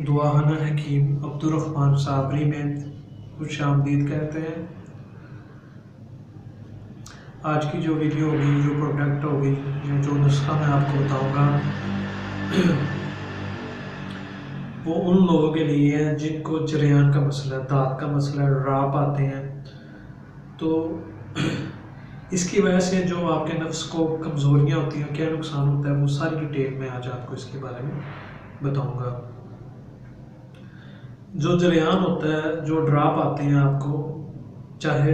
दुआहना हकीम Abdurrahman Sabri में खुश आमदीद कहते हैं। आज की जो वीडियो होगी, जो प्रोडक्ट होगी, जो नुस्खा मैं आपको बताऊंगा वो उन लोगों के लिए है जिनको जरियान का मसला, दांत का मसला, राप आते हैं। तो इसकी वजह से जो आपके नफ्स को कमज़ोरियाँ होती हैं, क्या नुकसान होता है, वो सारी डिटेल में आज आपको इसके बारे में बताऊंगा। जो जरियान होता है, जो ड्राप आते हैं आपको, चाहे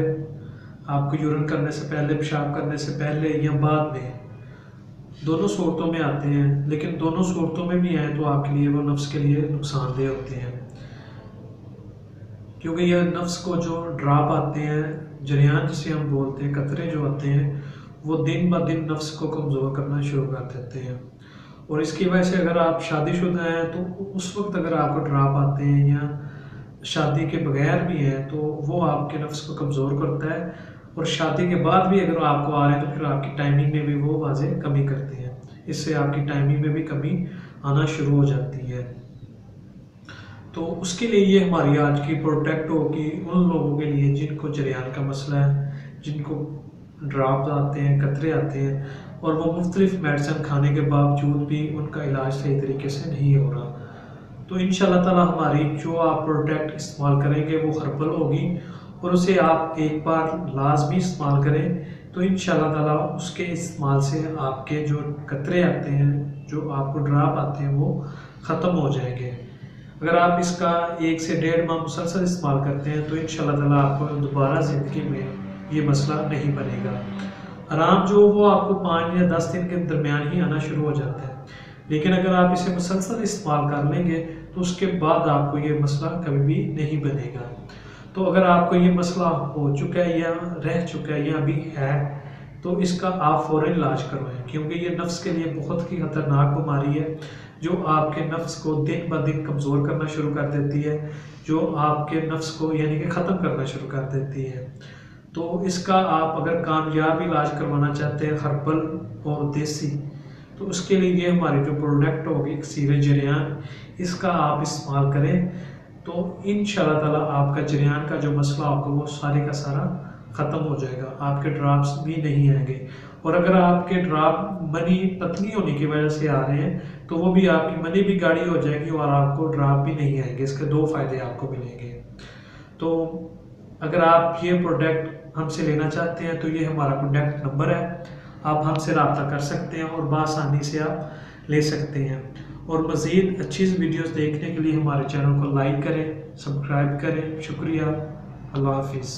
आपको यूरिन करने से पहले, पेशाब करने से पहले या बाद में, दोनों सूरतों में आते हैं। लेकिन दोनों सूरतों में भी आए तो आपके लिए वो नफ्स के लिए नुकसानदेह होते हैं, क्योंकि यह नफ्स को जो ड्राप आते हैं, जरियान जिसे हम बोलते हैं, कतरे जो आते हैं, वो दिन ब दिन नफ्स को कमज़ोर करना शुरू कर देते हैं। और इसकी वजह से अगर आप शादीशुदा हैं तो उस वक्त अगर आपको ड्राप आते हैं, या शादी के बगैर भी हैं, तो वो आपके नफ्स को कमज़ोर करता है। और शादी के बाद भी अगर आपको आ रहे हैं तो फिर आपकी टाइमिंग में भी वो वाज़े कमी करते हैं। इससे आपकी टाइमिंग में भी कमी आना शुरू हो जाती है। तो उसके लिए ये हमारी आज की प्रोडक्ट होगी उन लोगों के लिए जिनको जरियान का मसला है, जिनको ड्राप आते हैं, कतरे आते हैं, और वो मुख्तलिफ मेडिसिन खाने के बावजूद भी उनका इलाज सही तरीके से नहीं हो रहा। तो इंशाल्लाह ताला हमारी जो आप प्रोडक्ट इस्तेमाल करेंगे वो हर्बल होगी, और उसे आप एक बार लाजमी इस्तेमाल करें तो इंशाल्लाह ताला उसके इस्तेमाल से आपके जो कतरे आते हैं, जो आपको ड्राप आते हैं, वो ख़त्म हो जाएंगे। अगर आप इसका 1 से 1.5 माह मुसलसल इस्तेमाल करते हैं तो इंशाल्लाह ताला आपको दोबारा ज़िंदगी में ये मसला नहीं बनेगा। आराम जो वो आपको 5 या 10 दिन के दरमियान ही आना शुरू हो जाता है, लेकिन अगर आप इसे मुसलसल इस्तेमाल कर लेंगे तो उसके बाद आपको ये मसला कभी भी नहीं बनेगा। तो अगर आपको ये मसला हो चुका है या रह चुका है या अभी है, तो इसका आप फ़ौरन इलाज करवाएं, क्योंकि ये नफ्स के लिए बहुत ही ख़तरनाक बीमारी है, जो आपके नफ्स को दिन ब दिन कमज़ोर करना शुरू कर देती है, जो आपके नफ्स को यानी कि ख़त्म करना शुरू कर देती है। तो इसका आप अगर कामयाब इलाज करवाना चाहते हैं, हर्बल और देसी, तो उसके लिए ये हमारी जो प्रोडक्ट होगी इक्सीर जरियान, इसका आप इस्तेमाल करें तो इंशाल्लाह ताला आपका जरियान का जो मसला होगा वो सारे का सारा ख़त्म हो जाएगा। आपके ड्राप्स भी नहीं आएंगे, और अगर आपके ड्राप मनी पतली होने की वजह से आ रहे हैं तो वो भी, आपकी मनी भी गाढ़ी हो जाएगी और आपको ड्राप भी नहीं आएंगे। इसके 2 फ़ायदे आपको मिलेंगे। तो अगर आप ये प्रोडक्ट हमसे लेना चाहते हैं तो ये हमारा प्रोडक्ट नंबर है, आप हमसे रब्ता कर सकते हैं और बआसानी से आप ले सकते हैं। और मज़ीद अच्छी वीडियोस देखने के लिए हमारे चैनल को लाइक करें, सब्सक्राइब करें। शुक्रिया। अल्लाह हाफिज़।